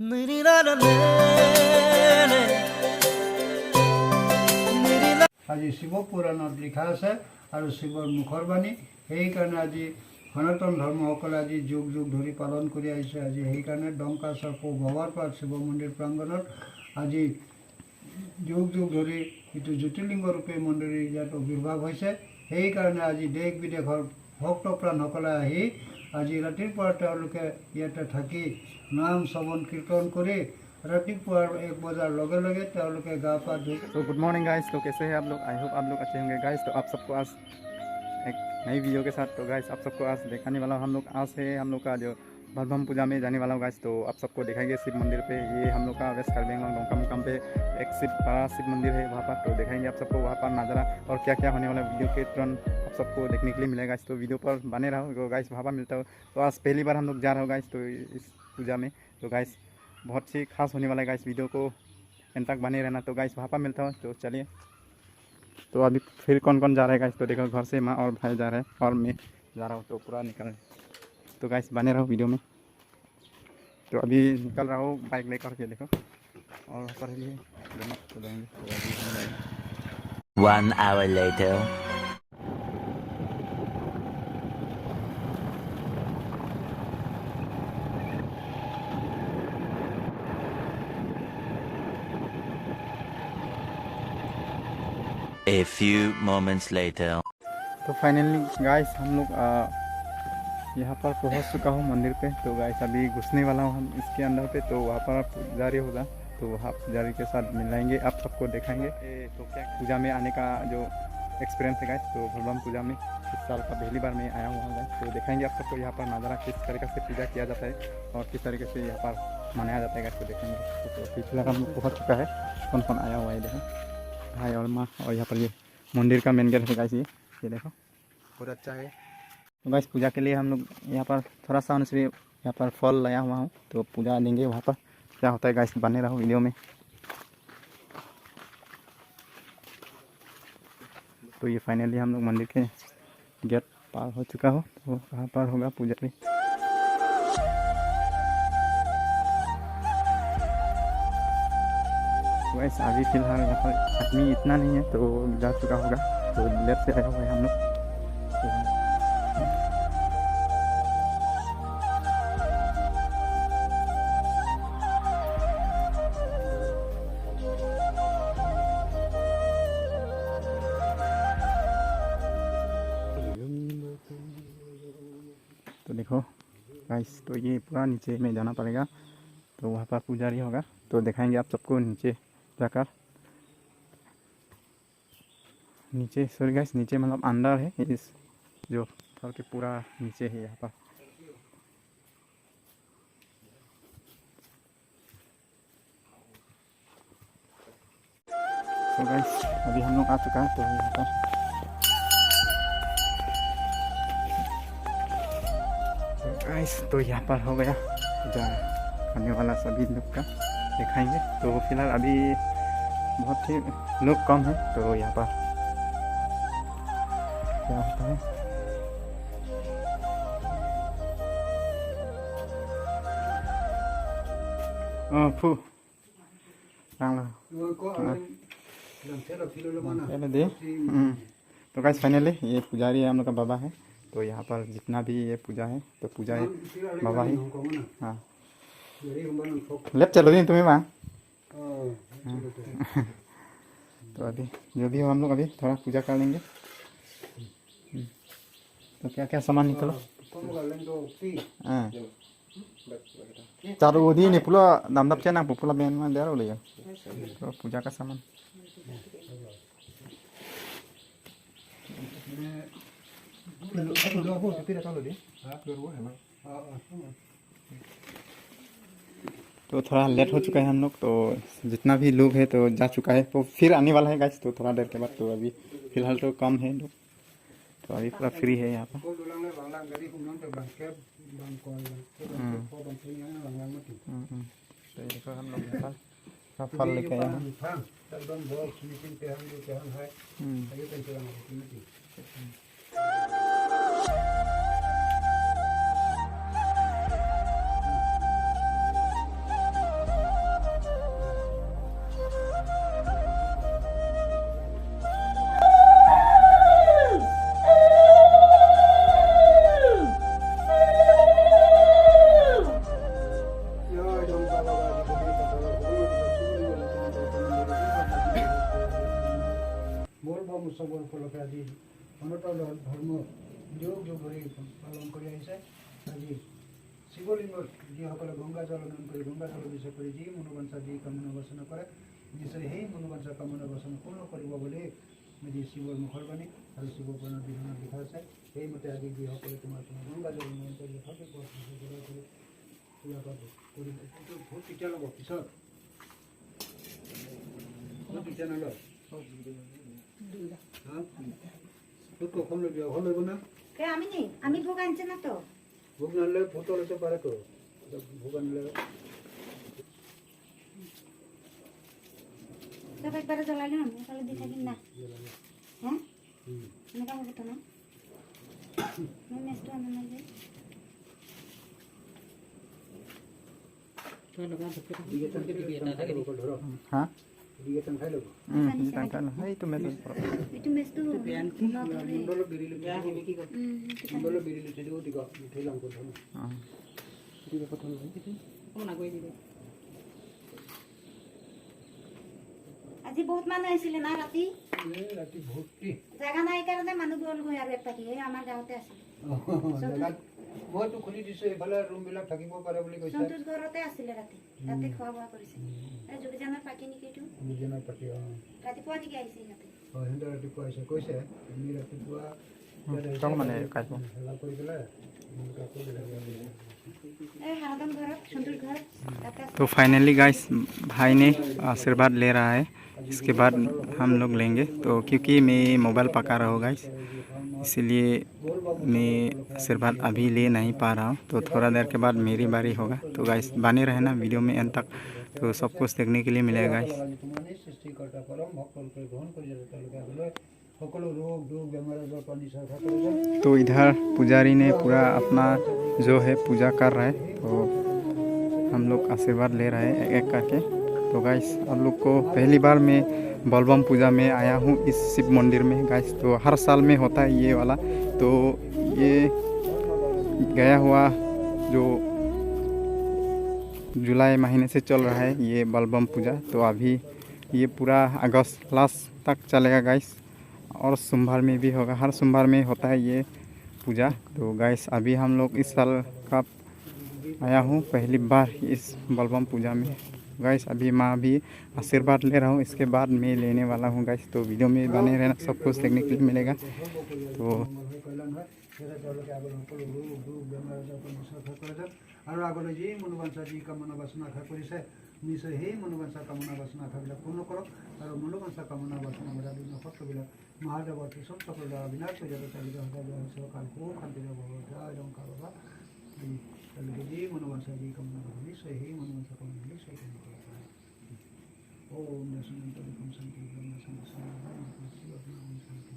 আজি শিৱ পুৰাণত লিখা আছে আৰু শিৱৰ মুখৰ বাণী। সেইকাৰণে আজি সনাতন ধৰ্মসকলে আজি যুগ যুগ ধৰি পালন কৰি আহিছে। আজি সেইকাৰণে ডংকাচৰ ভবাৰ পাত শিৱ মন্দিৰ প্ৰাংগণত আজি যুগ যুগ ধৰি এইটো জ্যোতিৰ্লিংগ ৰূপে মন্দিৰ ইয়াত আৱিৰ্ভাৱ হৈছে। সেইকাৰণে আজি দেশ বিদেশৰ ভক্তপ্ৰাণসকলে আহি আজি ৰাতিপুৱা তেওঁলোকে ইয়াতে থাকি নাম শ্ৰৱণ কীৰ্তন কৰি रातिपुआ 1 बजार लगे लगे गा पा धो। तो गुड मॉर्निंग गाइस, तो कैसे हैं आप लोग? आई होप आप लोग अच्छे होंगे गाइस। तो आप सबको आज एक नई वीडियो के साथ तो गाइस आप सबको आज दिखाने वाला हम लोग आज है हम लोग का जो भरभम पूजा में जाने वाला हूँ गाइस। तो आप सबको दिखाएंगे शिव मंदिर पे। ये हम लोग का वेस्ट कार्बी आंगलॉन्ग डोंका मुकाम पे एक बड़ा शिव मंदिर है वहाँ पर। तो दिखाएंगे आप सबको वहाँ पर नज़ारा और क्या क्या होने वाला वीडियो के तुरंत आप सबको देखने के लिए मिलेगा। तो वीडियो पर बने रहो गाइस, वहाँ पर मिलता हो। तो आज पहली बार हम लोग जा रहे हो गाइस तो इस पूजा में। तो गाइस बहुत ही खास होने वाला है गाइस, वीडियो को एंड तक बने रहना। तो गाइस वहाँ पर मिलता हूँ। तो चलिए, तो अभी फिर कौन कौन जा रहा है गाइस? तो देखो घर से माँ और भाई जा रहे हैं और मैं जा रहा हूँ। तो पूरा निकल रहे। तो गाइस बने रहो वीडियो में। तो अभी निकल रहा हूँ बाइक लेकर के, देखो और पर लिए 1 hour later. A few moments later. तो फाइनली गाइस हम लोग यहाँ पर पहुँच चुका हूँ मंदिर पे। तो गाइस अभी घुसने वाला हूँ हम इसके अंदर पे। तो वहाँ पर पुजारी होगा, तो वहाँ पुजारी के साथ मिलाएंगे, आप सबको दिखाएंगे। तो क्या पूजा में आने का जो एक्सपीरियंस है गाइस, तो भगवान पूजा में इस साल का पहली बार मैं आया हुआ हूँ गाइस। तो दिखाएंगे आप सबको यहाँ पर नज़ारा किस तरीके से पूजा किया जाता है और किस तरीके से यहाँ पर मनाया जाता है गाइस। तो देखेंगे। तो पिछला हम लोग पहुँच चुका है, कौन कौन आया हुआ है देखो, भाई और माँ। और यहाँ पर ये मंदिर का मेन गेट है गाइस, ये देखो बहुत अच्छा है। तो गाइस पूजा के लिए हम लोग यहाँ पर थोड़ा सा उनसे यहाँ पर फल लाया हुआ हूँ। तो पूजा देंगे वहाँ पर, क्या होता है गाइस बने रहो वीडियो में। तो ये फाइनली हम लोग मंदिर के गेट पार हो चुका हो। तो कहाँ पर होगा पूजा भी। वैसे अभी फिलहाल यहाँ पर आदमी इतना नहीं है तो जा चुका होगा। तो लेफ्ट से आया हुआ है हम लोग। तो देखो गाइस, तो ये पूरा नीचे में जाना पड़ेगा। तो वहाँ पर पुजारी होगा, तो दिखाएंगे आप सबको नीचे जाकर। नीचे सॉरी गाइस, नीचे मतलब अंदर है इस जो फल के पूरा नीचे है यहाँ पर। तो गाइस अभी हम लोग आ चुका है। तो यहाँ पर गाइस तो यहाँ पर हो गया पूजा करने वाला सभी लोग का दिखाएंगे। तो फिलहाल अभी बहुत ही लोग कम है। तो यहाँ पर क्या होता है, फू दे। तो गाइस फाइनली ये पुजारी है हम लोग का बाबा है। तो यहाँ पर जितना भी ये पूजा है तो पूजा है बाबा ही। हाँ लेफ्ट चलो दिन तुम्हें वहाँ। तो अभी जो भी हो हम लोग अभी थोड़ा पूजा कर लेंगे। तो क्या क्या सामान निकलो। हाँ चारों दी नहीं पुला दाम दाम चेना पुला बेन में दे रहा है। तो पूजा का सामान तो थोड़ा लेट हो चुका है हम लोग। तो जितना भी लोग है तो जा चुका है। तो फिर आने वाला है गाइस, तो थोड़ा देर के बाद। तो अभी फिलहाल तो कम है लोग। तो अभी पूरा फ्री है यहाँ पर। तो देखो हम लोग फल लेके आए हैं। উৎসৱৰ উপলক্ষে আজি সনাতন ধৰ্ম যুগ যুগ ধৰি পালন কৰি আহিছে। আজি শিৱলিংগত যিসকলে গংগা জল অৰ্পণ কৰি গংগা জল অভিষেক কৰি যি মনোবাঞ্ছা যি কামনা বাসনা কৰে নিশ্চয় সেই মনোবাঞ্ছা কামনা বাসনা পূৰ্ণ কৰিব বুলি আজি শিৱৰ মুখৰ বাণী আৰু শিৱ পুৰাণৰ বিধানত লিখা আছে। সেইমতে আজি যিসকলে তোমাৰ গংগা জল অৰ্পণ কৰি পূজা পাব কৰি ভোট কেতিয়া ল'ব পিছত ভোট কেতিয়া নলয় ভোট কখন ল'বি এখন ল'ব না আমি ভোগ আনছে না তো ভোগ নানলে ভোট লইতে পারে তো ভোগ আনলে তবে একবারে জ্বলাইলে না তাহলে দি থাকিন না হ্যাঁ এনেকা হবে তো না নেক্সট আনা না যে हाँ দিগেতন খাই ল'ব এই তো মেসেজ একটু মেস তো মণ্ডল বিৰিলি মণ্ডল বিৰিলি যদি দিগ মিঠাই লাং কৰিব আজি বহুত মানুহ আহিছিলে না ৰাতি ৰাতি ভৰ্তি জাগা নাই কাৰণে মানুহ গ'ল গৈ আৰু এপাকি এই আমাৰ গাঁৱতে আছিল জেগাত মইতো খুলি দিছো এইফালে ৰুমবিলাক থাকিব পাৰে বুলি কৈছে সন্তোষ ঘৰতে আছিলে ৰাতি তাতে খোৱা বোৱা কৰিছে এই যোগীজানৰ পাকি নেকি এইটো দুজনৰ পাতি ৰাতিপুৱা নেকি আহিছে সিহঁতে সিহঁতে ৰাতিপুৱা আহিছে কৈছে আমি ৰাতিপুৱা কম মানে কাইব হেলা কৰি পেলাই এই হাৰাদন ঘৰত সন্তোষ ঘৰত তাতে तो फाइनली गाइस भाई ने आशीर्वाद ले रहा है। इसके बाद हम लोग लेंगे तो क्योंकि मैं मोबाइल पका रहा हूँ गाइस इसलिए मैं आशीर्वाद अभी ले नहीं पा रहा हूँ। तो थोड़ा देर के बाद मेरी बारी होगा। तो गाइस बने रहना वीडियो में एंड तक तो सब कुछ देखने के लिए मिलेगा गाइस। সৃষ্টিকৰ্তা পৰম ভক্তলোকে গ্ৰহণ কৰি যাতে তেওঁলোকে আগলৈ সকলো ৰোগ দুখ বেমাৰ আজাৰ পৰা নিচাৰ কৰি तो इधर पुजारी ने पूरा अपना जो है पूजा कर रहा है। तो हम लोग आशीर्वाद ले रहे हैं एक एक करके। तो गाइस आप लोग को पहली बार मैं बलबम पूजा में आया हूँ इस शिव मंदिर में गाइस। तो हर साल में होता है ये वाला। तो ये गया हुआ जो जुलाई महीने से चल रहा है ये बलबम पूजा। तो अभी ये पूरा अगस्त लास्ट तक चलेगा गाइस और सोमवार में भी होगा। हर सोमवार में होता है ये पूजा। तो गाइस अभी हम लोग इस साल का आया हूँ पहली बार इस बलबम पूजा में गाइस। अभी माँ भी आशीर्वाद ले रहा हूँ इसके बाद मैं लेने वाला हूँ गाइस। तो वीडियो में बने रहना सब कुछ देखने के लिए मिलेगा। तो আৰু আগলৈ যি মনোবাঞ্ছা যি কামনা বাসনা আশা কৰিছে নিশ্চয় সেই মনোবাঞ্ছা কামনা বাসনা আশাবিলাক পূৰ্ণ কৰক আৰু মনোবাঞ্ছা কামনা বাসনা বিঘ্ন শত্ৰুবিলাক মহাদেৱৰ কৃষ্ণ সকলো বিনাশ হৈ যাব তেওঁলোকে সদায় কাল খুব শান্তিৰে জংকাৰ বাবা তেওঁলোকে যি মনোবাঞ্ছা যি কামনা কৰে নিশ্চয় সেই মনোবাঞ্ছা কামনা নিশ্চয় পূৰ্ণ কৰিব পাৰে। ওম দশমন্ত বিক্ৰম শান্তি ব্ৰহ্ম শান্তি শান্তি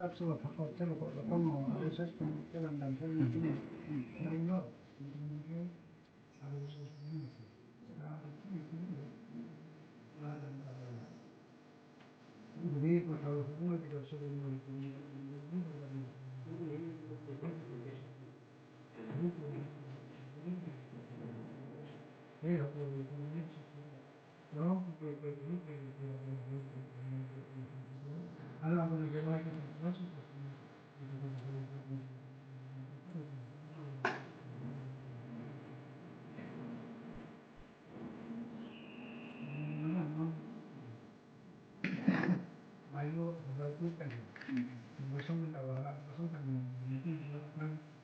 Absolut, fakot saya kok kamu ada sesuatu yang dalam film ini. Enggak. Jadi kalau semua tidak sering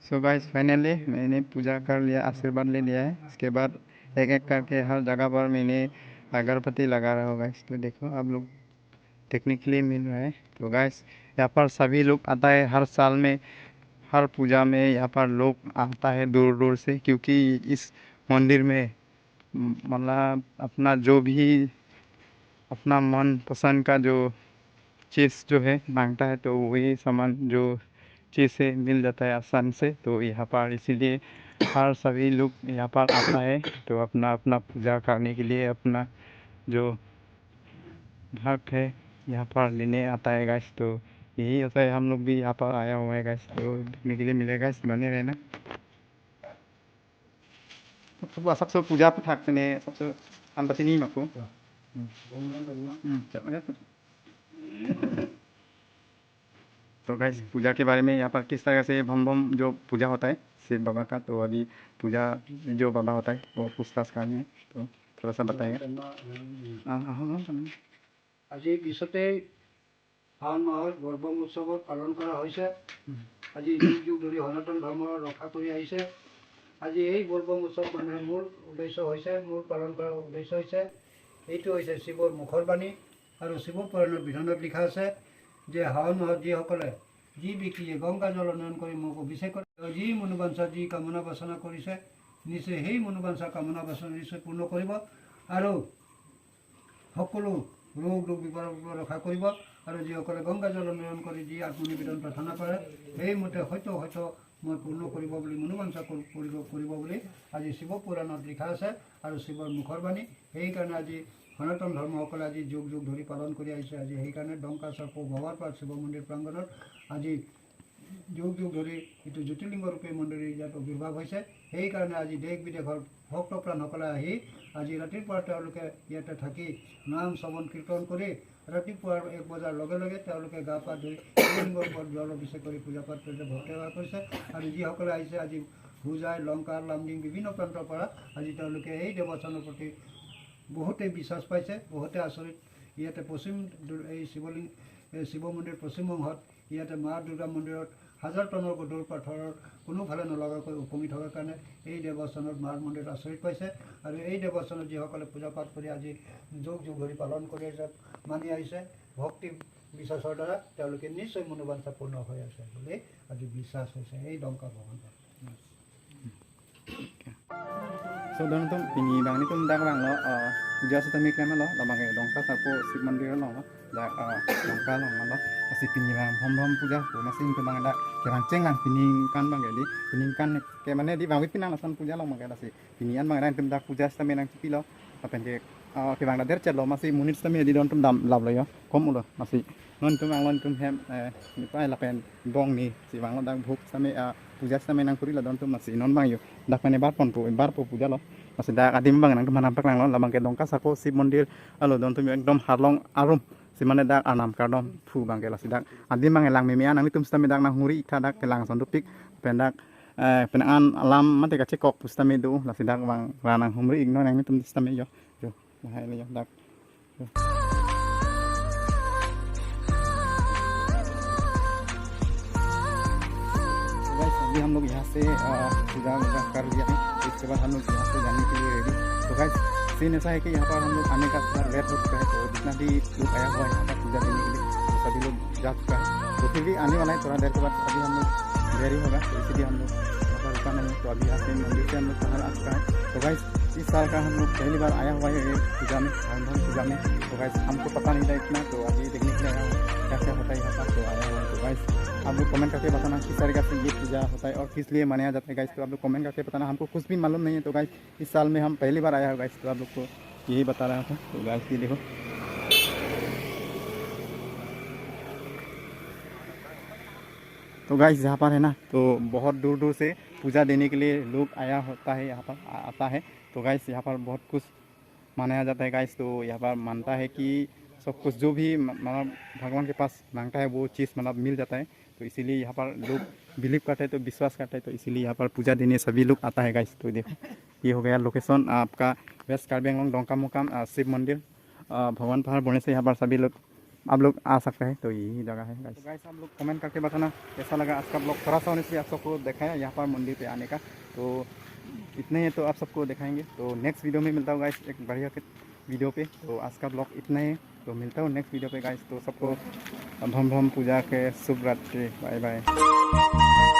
so guys finally मैंने पूजा कर लिया आशीर्वाद ले लिया है। इसके बाद एक एक करके हर जगह पर मैंने अगरबत्ती लगा रहा होगा। इस तो देखो आप लोग देखने के लिए मिल रहा है। तो गाइस यहाँ पर सभी लोग आता है हर साल में हर पूजा में यहाँ पर लोग आता है दूर दूर से क्योंकि इस मंदिर में मतलब अपना जो भी अपना मन पसंद का जो चीज़ जो है मांगता है तो वही सामान जो चीज़ से मिल जाता है आसान से। तो यहाँ पर इसीलिए हर सभी लोग यहाँ पर आता है तो अपना अपना पूजा करने के लिए अपना जो हक है यहाँ पर लेने आता है गाइस। तो यही होता है हम लोग भी यहाँ पर आया हुआ है गाइस। तो देखने के लिए मिलेगा इस बने रहना सबसे पूजा पे थाकते ने सबसे हम बता नहीं मको तो गाइस पूजा के बारे में यहाँ पर किस तरह से भम भम जो पूजा होता है शिव बाबा का, तो अभी पूजा जो बाबा होता है वो पूछताछ कर रहे हैं, तो थोड़ा सा बताएगा। আজি পিছতে শাওণ মাহত বৰবম উৎসৱত পালন কৰা হৈছে। আজি যুগ যুগ ধৰি সনাতন ধৰ্ম ৰক্ষা কৰি আহিছে। আজি এই বৰবম উৎসৱ মানুহৰ মূল উদ্দেশ্য হৈছে, মূল পালন কৰাৰ উদ্দেশ্য হৈছে এইটো হৈছে শিৱৰ মুখৰ বাণী আৰু শিৱ পুৰাণৰ বিধানত লিখা আছে যে শাওণ মাহত যিসকলে যি ব্যক্তিয়ে গংগা জল উন্নয়ন কৰি মোক অভিষেক কৰে, যি মনোবাঞ্ছা যি কামনা বাসনা কৰিছে নিশ্চয় সেই মনোবাঞ্ছা কামনা বাসনা নিশ্চয় পূৰ্ণ কৰিব আৰু সকলো ৰোগ দুখ বিপদৰ পৰা ৰক্ষা কৰিব। আৰু যিসকলে গংগা জল উন্নয়ন কৰি যি আত্মনিবেদন প্ৰাৰ্থনা কৰে সেইমতে হয়তো মই পূৰ্ণ কৰিব বুলি মনোবাঞ্ছা কৰিব বুলি আজি শিৱ পুৰাণত লিখা আছে আৰু শিৱৰ মুখৰ বাণী। সেইকাৰণে আজি সনাতন ধৰ্মসকলে আজি যুগ যুগ ধৰি পালন কৰি আহিছে। আজি সেইকাৰণে ডংকা চাপো ভবাৰ পাত শিৱ মন্দিৰ প্ৰাংগণত আজি যুগ যুগ ধৰি এইটো জ্যোতিৰ্লিংগ ৰূপে মন্দিৰ ইয়াত আৱিৰ্ভাৱ হৈছে। সেইকাৰণে আজি দেশ বিদেশৰ ভক্ত প্ৰাণসকলে আহি আজি ৰাতিপুৱা তেওঁলোকে ইয়াতে থাকি নাম শ্ৰৱণ কীৰ্তন কৰি ৰাতিপুৱাৰ 1 বজাৰ লগে লগে তেওঁলোকে গা পা ধুই শিৱলিংগৰ ওপৰত জল অভিষেক কৰি পূজা পাঠ কৰিছে, ভক্তি সেৱা কৰিছে। আৰু যিসকলে আহিছে আজি হোজাই লংকাৰ লামডিং বিভিন্ন প্ৰান্তৰ পৰা আজি তেওঁলোকে এই দেৱস্থানৰ প্ৰতি বহুতেই বিশ্বাস পাইছে, বহুতে আচৰিত। ইয়াতে এই শিৱ মন্দিৰ পশ্চিম অংশত ইয়াতে মা দুৰ্গা মন্দিৰত 1000 টনৰ গধুৰ পাথৰৰ কোনোফালে নলগাকৈ উপঙি থকাৰ কাৰণে এই দেৱস্থানত মাৰ মন্দিৰত আচৰিত পাইছে। আৰু এই দেৱস্থানত যিসকলে পূজা পাঠ কৰি আজি যুগ যুগ ধৰি পালন কৰি মানি আহিছে ভক্তি বিশ্বাসৰ দ্বাৰা তেওঁলোকে নিশ্চয় মনোবাঞ্ছা পূৰ্ণ হৈ আছে বুলি আজি বিশ্বাস হৈছে এই ডংকা ভগৱানৰ। So doon tum pinibang ni tum dak lang lo puja sa tamik naman lo lamang e dongka sa po Shiv Mandir lo da dongka lo kasi pinibang hom hom puja po masing tum bang da kirang ceng lang piningkan bang di piningkan ke mane di bang pinang lasan puja lo mang kasi pinian bang ran tum dak puja sa menang cipi lo apen ke ke bang da der chat lo masih munit sa me di don tum dam lab lo yo kom lo masih non tum ang lon tum hem ni pai la pen bong ni si bang lo dang bhuk sa me puja sa menang puri la don tum masih non bang yo dak pane bar po puja lo masih dak adim bang nang mana nampak nang lo lamang ke dongka sako Shiv Mandir alo don tum ekdom harlong arum si mana dak anam kardom fu bang ke la sidak adim bang elang mimian nang tum stame dak nang huri ikha dak kelang sondupik pendak penangan alam mate ka cekok pustame du la sidak bang ranang humri igno nang tum stame yo bahai le yo dak guys अभी हम लोग यहाँ से पूजा कर लिया है, इसके बाद हम लोग यहाँ से जाने के लिए रेडी। तो गाइस सीन ऐसा है कि यहाँ पर हम लोग आने का थोड़ा लेट हो चुका है, तो जितना भी लोग आया हुआ है यहाँ पर पूजा देने के लिए तो सभी लोग जा चुका है। तो फिर भी आने वाला है थोड़ा देर के बाद अभी हम लोग रेडी होगा, तो इसीलिए हम लोग यहाँ पर रुका नहीं। तो अभी यहाँ से मंदिर से हम लोग बाहर आ चुका है। तो गाइस इस साल का हम लोग पहली बार आया हुआ है पूजा में, पूजा में। तो गाइस हमको पता नहीं था इतना, तो अभी देखने के लिए आया हूँ क्या क्या होता है यहाँ पर, तो आया हुआ है। तो गाइस आप लोग कमेंट करके बताना किस तरीके से ये पूजा होता है और किस लिए मनाया जाता है गाइस, तो आप लोग कमेंट करके बताना। हमको कुछ भी मालूम नहीं है, तो गाइस इस साल में हम पहली बार आया है गाइस, तो आप लोग को यही बता रहा था। तो गाइस ये देखो तो गाइस यहाँ पर है ना, तो बहुत दूर दूर से पूजा देने के लिए लोग आया होता है, यहाँ पर आता है। तो गाइस यहाँ पर बहुत कुछ मनाया जाता है गाइस। तो यहाँ पर मानता है कि सब कुछ जो भी मतलब भगवान के पास मांगता है वो चीज़ मतलब मिल जाता है। तो इसीलिए यहाँ पर लोग बिलीव करते हैं, तो विश्वास करते हैं, तो इसीलिए यहाँ पर पूजा देने सभी लोग आता है गाइस। तो देखो ये हो गया लोकेशन आपका वेस्ट कार्बी आंगलोंग डोंका मुकाम शिव मंदिर भगवान पहाड़ बोलने से यहाँ पर सभी लोग आप लोग आ सकते हैं। तो यही जगह है गाइस। तो गाइस आप लोग कमेंट करके बताना कैसा लगा आज का ब्लॉग। थोड़ा सा होने से आप सबको दिखाया यहाँ पर मंदिर पे आने का, तो इतने ही तो आप सबको दिखाएंगे। तो नेक्स्ट वीडियो में मिलता हूँ गाइस एक बढ़िया वीडियो पे। तो आज का ब्लॉग इतना ही, तो मिलता हूँ नेक्स्ट वीडियो पे गाइस। तो सबको भम भम पूजा के शुभ रात्रि, बाय बाय।